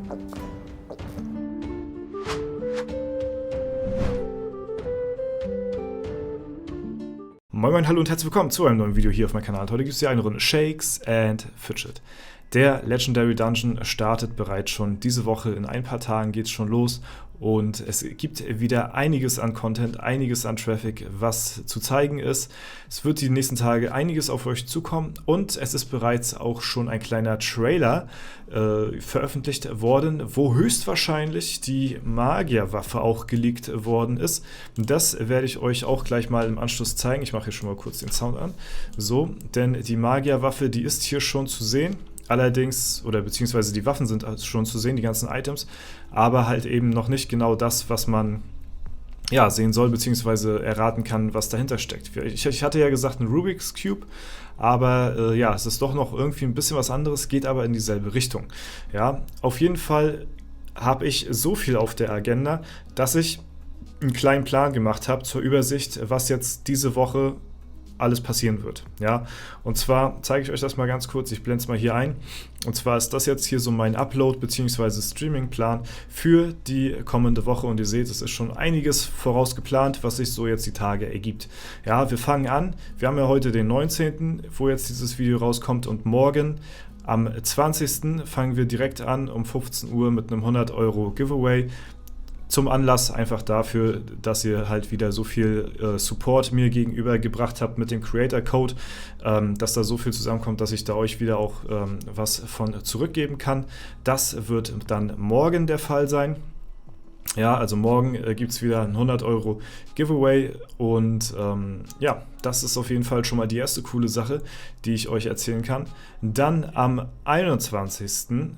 Moin Moin, hallo und herzlich willkommen zu einem neuen Video hier auf meinem Kanal. Heute gibt es hier eine Runde Shakes and Fidget. Der Legendary Dungeon startet bereits schon diese Woche. In ein paar Tagen geht es schon los und es gibt wieder einiges an Content, einiges an Traffic, was zu zeigen ist. Es wird die nächsten Tage einiges auf euch zukommen und es ist bereits auch schon ein kleiner Trailer veröffentlicht worden, wo höchstwahrscheinlich die Magierwaffe auch geleakt worden ist. Das werde ich euch auch gleich mal im Anschluss zeigen. Ich mache hier schon mal kurz den Sound an. So, denn die Magierwaffe, die ist hier schon zu sehen. Allerdings, oder beziehungsweise die Waffen sind schon zu sehen, die ganzen Items, aber halt eben noch nicht genau das, was man ja sehen soll, beziehungsweise erraten kann, was dahinter steckt. Ich hatte ja gesagt, ein Rubik's Cube, aber ja, es ist doch noch irgendwie ein bisschen was anderes, geht aber in dieselbe Richtung. Ja, auf jeden Fall habe ich so viel auf der Agenda, dass ich einen kleinen Plan gemacht habe zur Übersicht, was jetzt diese Woche alles passieren wird. Ja, und zwar zeige ich euch das mal ganz kurz, ich blende es mal hier ein. Und zwar ist das jetzt hier so mein Upload- bzw. Streaming-Plan für die kommende Woche. Und ihr seht, es ist schon einiges vorausgeplant, was sich so jetzt die Tage ergibt. Ja, wir fangen an. Wir haben ja heute den 19., wo jetzt dieses Video rauskommt, und morgen am 20. fangen wir direkt an um 15 Uhr mit einem 100 € Giveaway. Zum Anlass einfach dafür, dass ihr halt wieder so viel Support mir gegenüber gebracht habt mit dem Creator Code, dass da so viel zusammenkommt, dass ich da euch wieder auch was von zurückgeben kann. Das wird dann morgen der Fall sein. Ja, also morgen gibt es wieder ein 100 € Giveaway und ja, das ist auf jeden Fall schon mal die erste coole Sache, die ich euch erzählen kann. Dann am 21.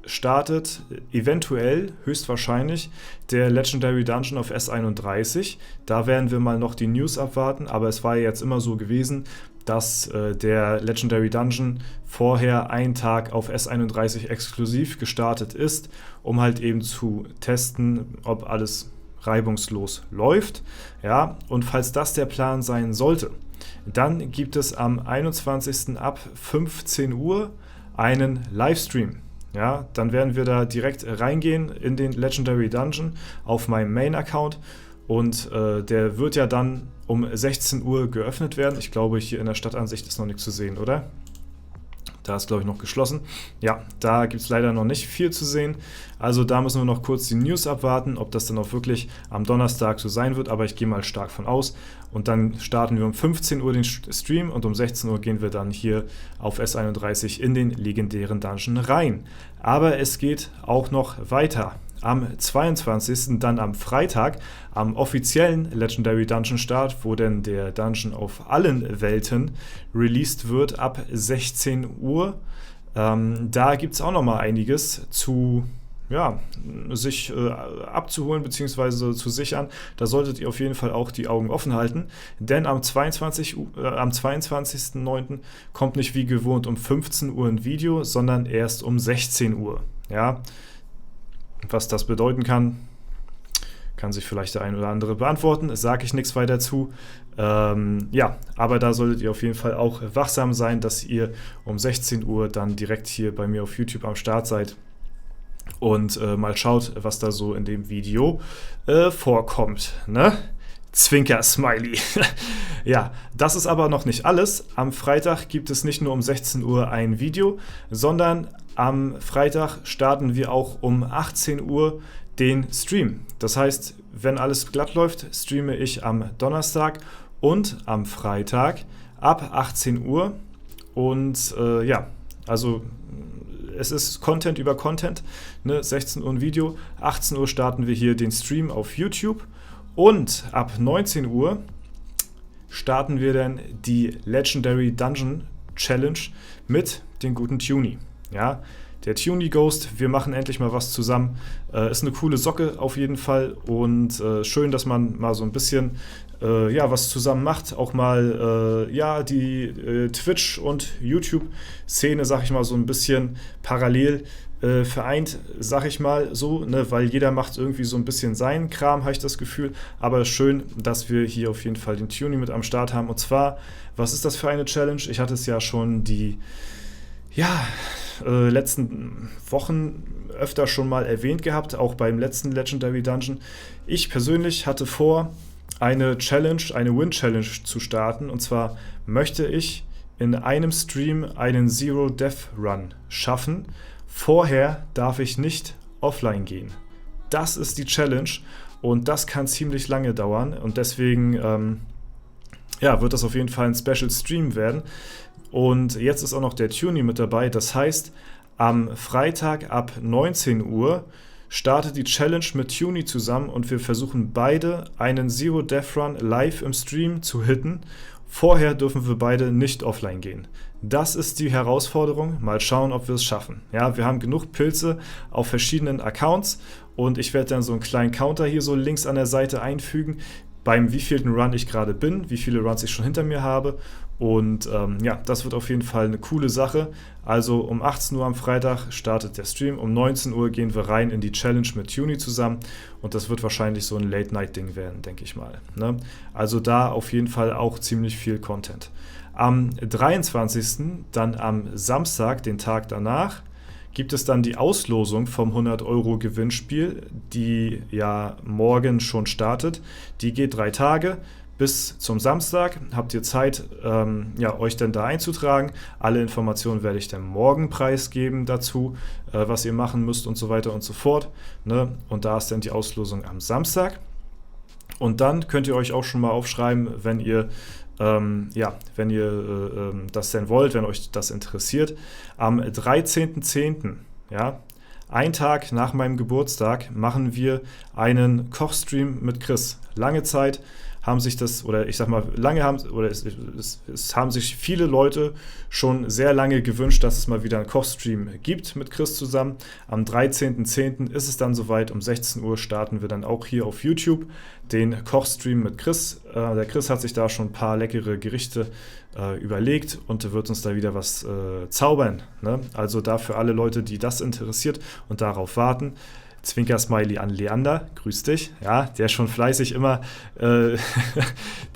startet eventuell, höchstwahrscheinlich, der Legendary Dungeon auf S31. Da werden wir mal noch die News abwarten, aber es war ja jetzt immer so gewesen, dass der Legendary Dungeon vorher einen Tag auf S31 exklusiv gestartet ist, um halt eben zu testen, ob alles reibungslos läuft. Ja, und falls das der Plan sein sollte, dann gibt es am 21. ab 15 Uhr einen Livestream. Ja, dann werden wir da direkt reingehen in den Legendary Dungeon auf meinem Main-Account und der wird ja dann um 16 Uhr geöffnet werden. Ich glaube, hier in der Stadtansicht ist noch nichts zu sehen, oder? Da ist, glaube ich, noch geschlossen. Ja, da gibt es leider noch nicht viel zu sehen. Also da müssen wir noch kurz die News abwarten, ob das dann auch wirklich am Donnerstag so sein wird. Aber ich gehe mal stark von aus. Und dann starten wir um 15 Uhr den Stream und um 16 Uhr gehen wir dann hier auf S31 in den legendären Dungeon rein. Aber es geht auch noch weiter. Am 22. dann am Freitag, am offiziellen Legendary Dungeon Start, wo denn der Dungeon auf allen Welten released wird, ab 16 Uhr. Da gibt es auch noch mal einiges zu, ja, sich abzuholen bzw. zu sichern. Da solltet ihr auf jeden Fall auch die Augen offen halten, denn am 22.09. kommt nicht wie gewohnt um 15 Uhr ein Video, sondern erst um 16 Uhr. Ja. Was das bedeuten kann, kann sich vielleicht der ein oder andere beantworten. Sage ich nichts weiter zu. Ja, aber da solltet ihr auf jeden Fall auch wachsam sein, dass ihr um 16 Uhr dann direkt hier bei mir auf YouTube am Start seid und mal schaut, was da so in dem Video vorkommt. Ne? Zwinker-Smiley. Ja, das ist aber noch nicht alles. Am Freitag gibt es nicht nur um 16 Uhr ein Video, sondern am Freitag starten wir auch um 18 Uhr den Stream. Das heißt, wenn alles glatt läuft, streame ich am Donnerstag und am Freitag ab 18 Uhr. Und ja, also es ist Content über Content, ne? 16 Uhr ein Video, 18 Uhr starten wir hier den Stream auf YouTube. Und ab 19 Uhr starten wir dann die Legendary Dungeon Challenge mit den guten Tuny. Ja, der Tuny Ghost, wir machen endlich mal was zusammen. Ist eine coole Socke auf jeden Fall und schön, dass man mal so ein bisschen ja, was zusammen macht. Auch mal ja, die Twitch- und YouTube-Szene, sag ich mal, so ein bisschen parallel vereint, sag ich mal so, ne, weil jeder macht irgendwie so ein bisschen seinen Kram, habe ich das Gefühl, aber schön, dass wir hier auf jeden Fall den Tuny mit am Start haben. Und zwar, was ist das für eine Challenge? Ich hatte es ja schon die, ja, letzten Wochen öfter schon mal erwähnt gehabt, auch beim letzten Legendary Dungeon. Ich persönlich hatte vor, eine Challenge, eine Win-Challenge zu starten. Und zwar möchte ich in einem Stream einen Zero-Death-Run schaffen. Vorher darf ich nicht offline gehen. Das ist die Challenge und das kann ziemlich lange dauern. Und deswegen wird das auf jeden Fall ein Special Stream werden. Und jetzt ist auch noch der Tuny mit dabei. Das heißt, am Freitag ab 19 Uhr startet die Challenge mit Tuny zusammen und wir versuchen beide einen Zero Death Run live im Stream zu hitten. Vorher dürfen wir beide nicht offline gehen. Das ist die Herausforderung. Mal schauen, ob wir es schaffen. Ja, wir haben genug Pilze auf verschiedenen Accounts und ich werde dann so einen kleinen Counter hier so links an der Seite einfügen, beim wievielten Run ich gerade bin, wie viele Runs ich schon hinter mir habe. Und das wird auf jeden Fall eine coole Sache. Also um 18 Uhr am Freitag startet der Stream, um 19 Uhr gehen wir rein in die Challenge mit Tuny zusammen und das wird wahrscheinlich so ein Late-Night-Ding werden, denke ich mal. Ne? Also da auf jeden Fall auch ziemlich viel Content. Am 23., dann am Samstag, den Tag danach, gibt es dann die Auslosung vom 100-Euro-Gewinnspiel, die ja morgen schon startet. Die geht 3 Tage. Bis zum Samstag habt ihr Zeit, euch dann da einzutragen. Alle Informationen werde ich dann morgen preisgeben dazu, was ihr machen müsst und so weiter und so fort. Ne? Und da ist dann die Auslosung am Samstag. Und dann könnt ihr euch auch schon mal aufschreiben, wenn ihr das denn wollt, wenn euch das interessiert. Am 13.10., ja, ein Tag nach meinem Geburtstag, machen wir einen Kochstream mit Chris. Lange Zeit haben sich das, oder ich sag mal, es haben sich viele Leute schon sehr lange gewünscht, dass es mal wieder einen Kochstream gibt mit Chris zusammen. Am 13.10. ist es dann soweit, um 16 Uhr starten wir dann auch hier auf YouTube den Kochstream mit Chris. Der Chris hat sich da schon ein paar leckere Gerichte überlegt und wird uns da wieder was zaubern. Ne? Also da für alle Leute, die das interessiert und darauf warten. Zwinker-Smiley an Leander, grüß dich, ja, der schon fleißig immer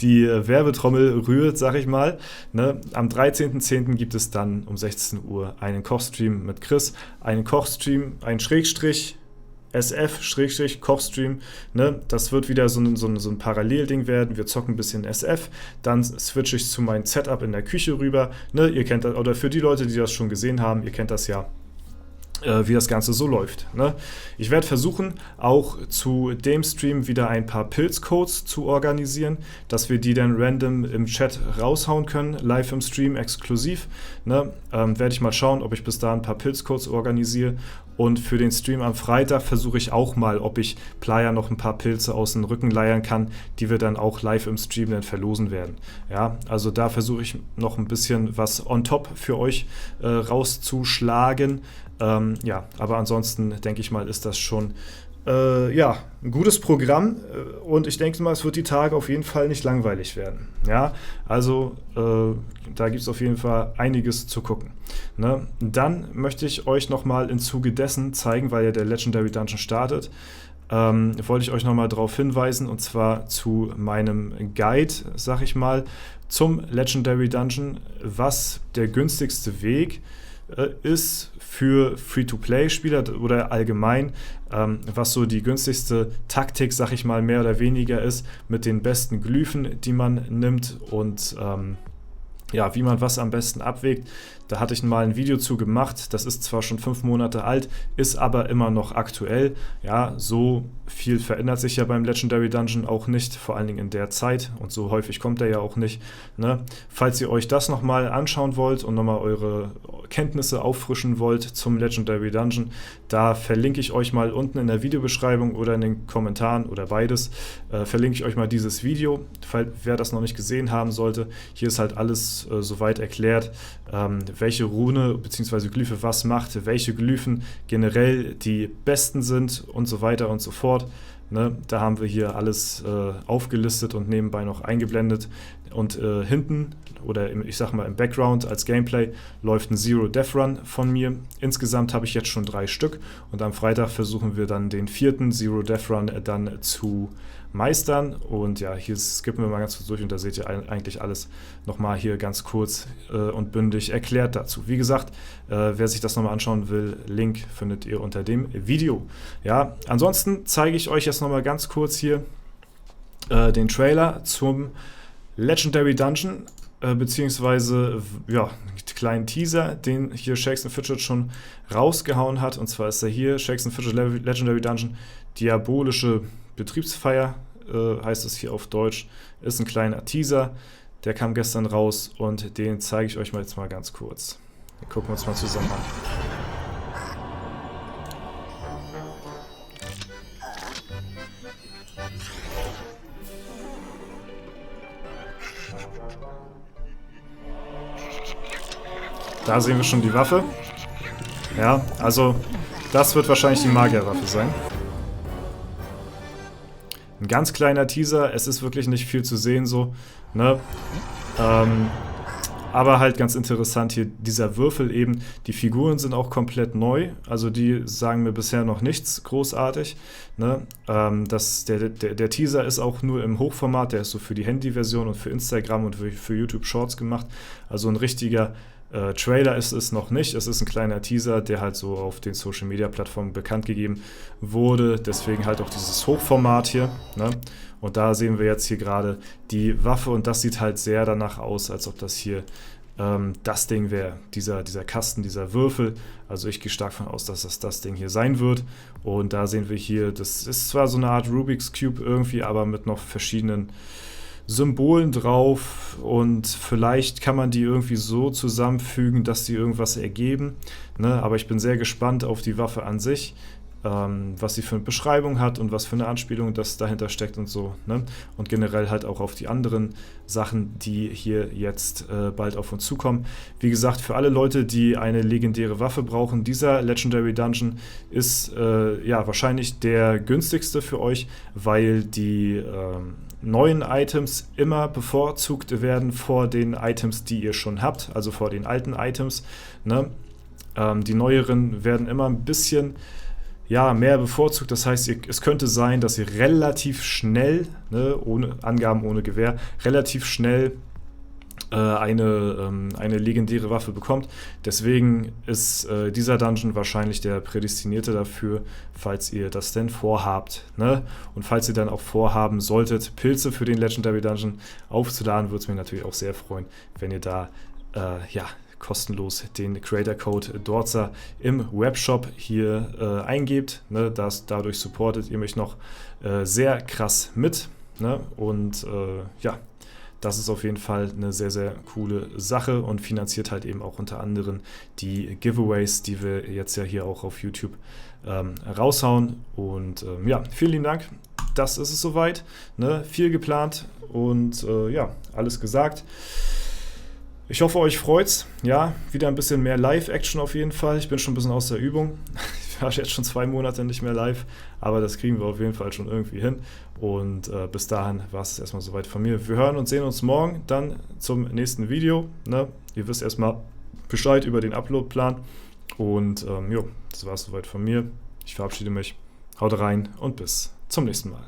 die Werbetrommel rührt, sag ich mal. Ne? Am 13.10. gibt es dann um 16 Uhr einen Kochstream mit Chris, einen Kochstream, ein Schrägstrich, SF-Kochstream, ne? Das wird wieder so ein Parallelding werden. Wir zocken ein bisschen SF, dann switche ich zu meinem Setup in der Küche rüber. Ne? Ihr kennt das, oder für die Leute, die das schon gesehen haben, ihr kennt das ja, wie das Ganze so läuft. Ne? Ich werde versuchen, auch zu dem Stream wieder ein paar Pilzcodes zu organisieren, dass wir die dann random im Chat raushauen können, live im Stream, exklusiv. Ne? Werde ich mal schauen, ob ich bis da ein paar Pilzcodes organisiere. Und für den Stream am Freitag versuche ich auch mal, ob ich Playa noch ein paar Pilze aus dem Rücken leiern kann, die wir dann auch live im Stream dann verlosen werden. Ja, also da versuche ich noch ein bisschen was on top für euch rauszuschlagen. Aber ansonsten denke ich mal, ist das schon ein gutes Programm und ich denke mal, es wird die Tage auf jeden Fall nicht langweilig werden. Ja, also da gibt es auf jeden Fall einiges zu gucken. Ne? Dann möchte ich euch nochmal im Zuge dessen zeigen, weil ja der Legendary Dungeon startet, wollte ich euch nochmal darauf hinweisen und zwar zu meinem Guide, sag ich mal, zum Legendary Dungeon, was der günstigste Weg ist für Free-to-Play-Spieler oder allgemein, was so die günstigste Taktik, sag ich mal, mehr oder weniger ist, mit den besten Glyphen, die man nimmt und wie man was am besten abwägt. Da hatte ich mal ein Video zu gemacht, das ist zwar schon 5 Monate alt, ist aber immer noch aktuell. Ja, so viel verändert sich ja beim Legendary Dungeon auch nicht, vor allen Dingen in der Zeit und so häufig kommt er ja auch nicht. Ne? Falls ihr euch das nochmal anschauen wollt und nochmal eure Kenntnisse auffrischen wollt zum Legendary Dungeon, da verlinke ich euch mal unten in der Videobeschreibung oder in den Kommentaren oder beides, verlinke ich euch mal dieses Video, wer das noch nicht gesehen haben sollte. Hier ist halt alles soweit erklärt, welche Rune bzw. Glyphe was macht, welche Glyphen generell die besten sind und so weiter und so fort. Ne? Da haben wir hier alles aufgelistet und nebenbei noch eingeblendet. Und hinten oder ich sag mal im Background als Gameplay läuft ein Zero Death Run von mir. Insgesamt habe ich jetzt schon 3 Stück und am Freitag versuchen wir dann den 4. Zero Death Run dann zu meistern. Und ja, hier skippen wir mal ganz kurz durch und da seht ihr eigentlich alles nochmal hier ganz kurz und bündig erklärt dazu. Wie gesagt, wer sich das nochmal anschauen will, Link findet ihr unter dem Video. Ja, ansonsten zeige ich euch jetzt nochmal ganz kurz hier den Trailer zum Legendary Dungeon, beziehungsweise ja, einen kleinen Teaser, den hier Shakes & Fidget schon rausgehauen hat. Und zwar ist er hier, Shakes & Fidget Legendary Dungeon, diabolische Betriebsfeier, heißt es hier auf Deutsch. Ist ein kleiner Teaser, der kam gestern raus und den zeige ich euch mal jetzt mal ganz kurz. Den gucken wir uns mal zusammen an. Da sehen wir schon die Waffe. Ja, also das wird wahrscheinlich die Magierwaffe sein. Ein ganz kleiner Teaser, es ist wirklich nicht viel zu sehen so, ne? Aber halt ganz interessant hier, dieser Würfel eben, die Figuren sind auch komplett neu, also die sagen mir bisher noch nichts großartig, ne? Der Teaser ist auch nur im Hochformat, der ist so für die Handyversion und für Instagram und für YouTube Shorts gemacht, also ein richtiger Trailer ist es noch nicht, es ist ein kleiner Teaser, der halt so auf den Social Media Plattformen bekannt gegeben wurde, deswegen halt auch dieses Hochformat hier, ne? Und da sehen wir jetzt hier gerade die Waffe und das sieht halt sehr danach aus, als ob das hier das Ding wäre, dieser Kasten, dieser Würfel, also ich gehe stark davon aus, dass das Ding hier sein wird und da sehen wir hier, das ist zwar so eine Art Rubik's Cube irgendwie, aber mit noch verschiedenen Symbolen drauf und vielleicht kann man die irgendwie so zusammenfügen, dass die irgendwas ergeben, ne? Aber ich bin sehr gespannt auf die Waffe an sich, was sie für eine Beschreibung hat und was für eine Anspielung das dahinter steckt und so, ne? Und generell halt auch auf die anderen Sachen, die hier jetzt bald auf uns zukommen. Wie gesagt, für alle Leute, die eine legendäre Waffe brauchen, dieser Legendary Dungeon ist ja wahrscheinlich der günstigste für euch, weil die neuen Items immer bevorzugt werden vor den Items, die ihr schon habt, also vor den alten Items, ne? Die neueren werden immer ein bisschen ja, mehr bevorzugt, das heißt, es könnte sein, dass ihr relativ schnell, ne, ohne Angaben, ohne Gewähr, relativ schnell eine legendäre Waffe bekommt. Deswegen ist dieser Dungeon wahrscheinlich der prädestinierte dafür, falls ihr das denn vorhabt, ne? Und falls ihr dann auch vorhaben solltet, Pilze für den Legendary Dungeon aufzuladen, würde es mich natürlich auch sehr freuen, wenn ihr da ja, kostenlos den Creator Code Dorza im Webshop hier eingebt, ne? Dadurch supportet ihr mich noch sehr krass mit, ne? Und ja, das ist auf jeden Fall eine sehr, sehr coole Sache und finanziert halt eben auch unter anderem die Giveaways, die wir jetzt ja hier auch auf YouTube raushauen. Und ja, vielen lieben Dank. Das ist es soweit, ne? Viel geplant und ja, alles gesagt. Ich hoffe, euch freut's. Ja, wieder ein bisschen mehr Live-Action auf jeden Fall. Ich bin schon ein bisschen aus der Übung. Ich war jetzt schon 2 Monate nicht mehr live, aber das kriegen wir auf jeden Fall schon irgendwie hin. Und bis dahin war es erstmal soweit von mir. Wir hören und sehen uns morgen dann zum nächsten Video, ne? Ihr wisst erstmal Bescheid über den Upload-Plan. Und jo, das war es soweit von mir. Ich verabschiede mich. Haut rein und bis zum nächsten Mal.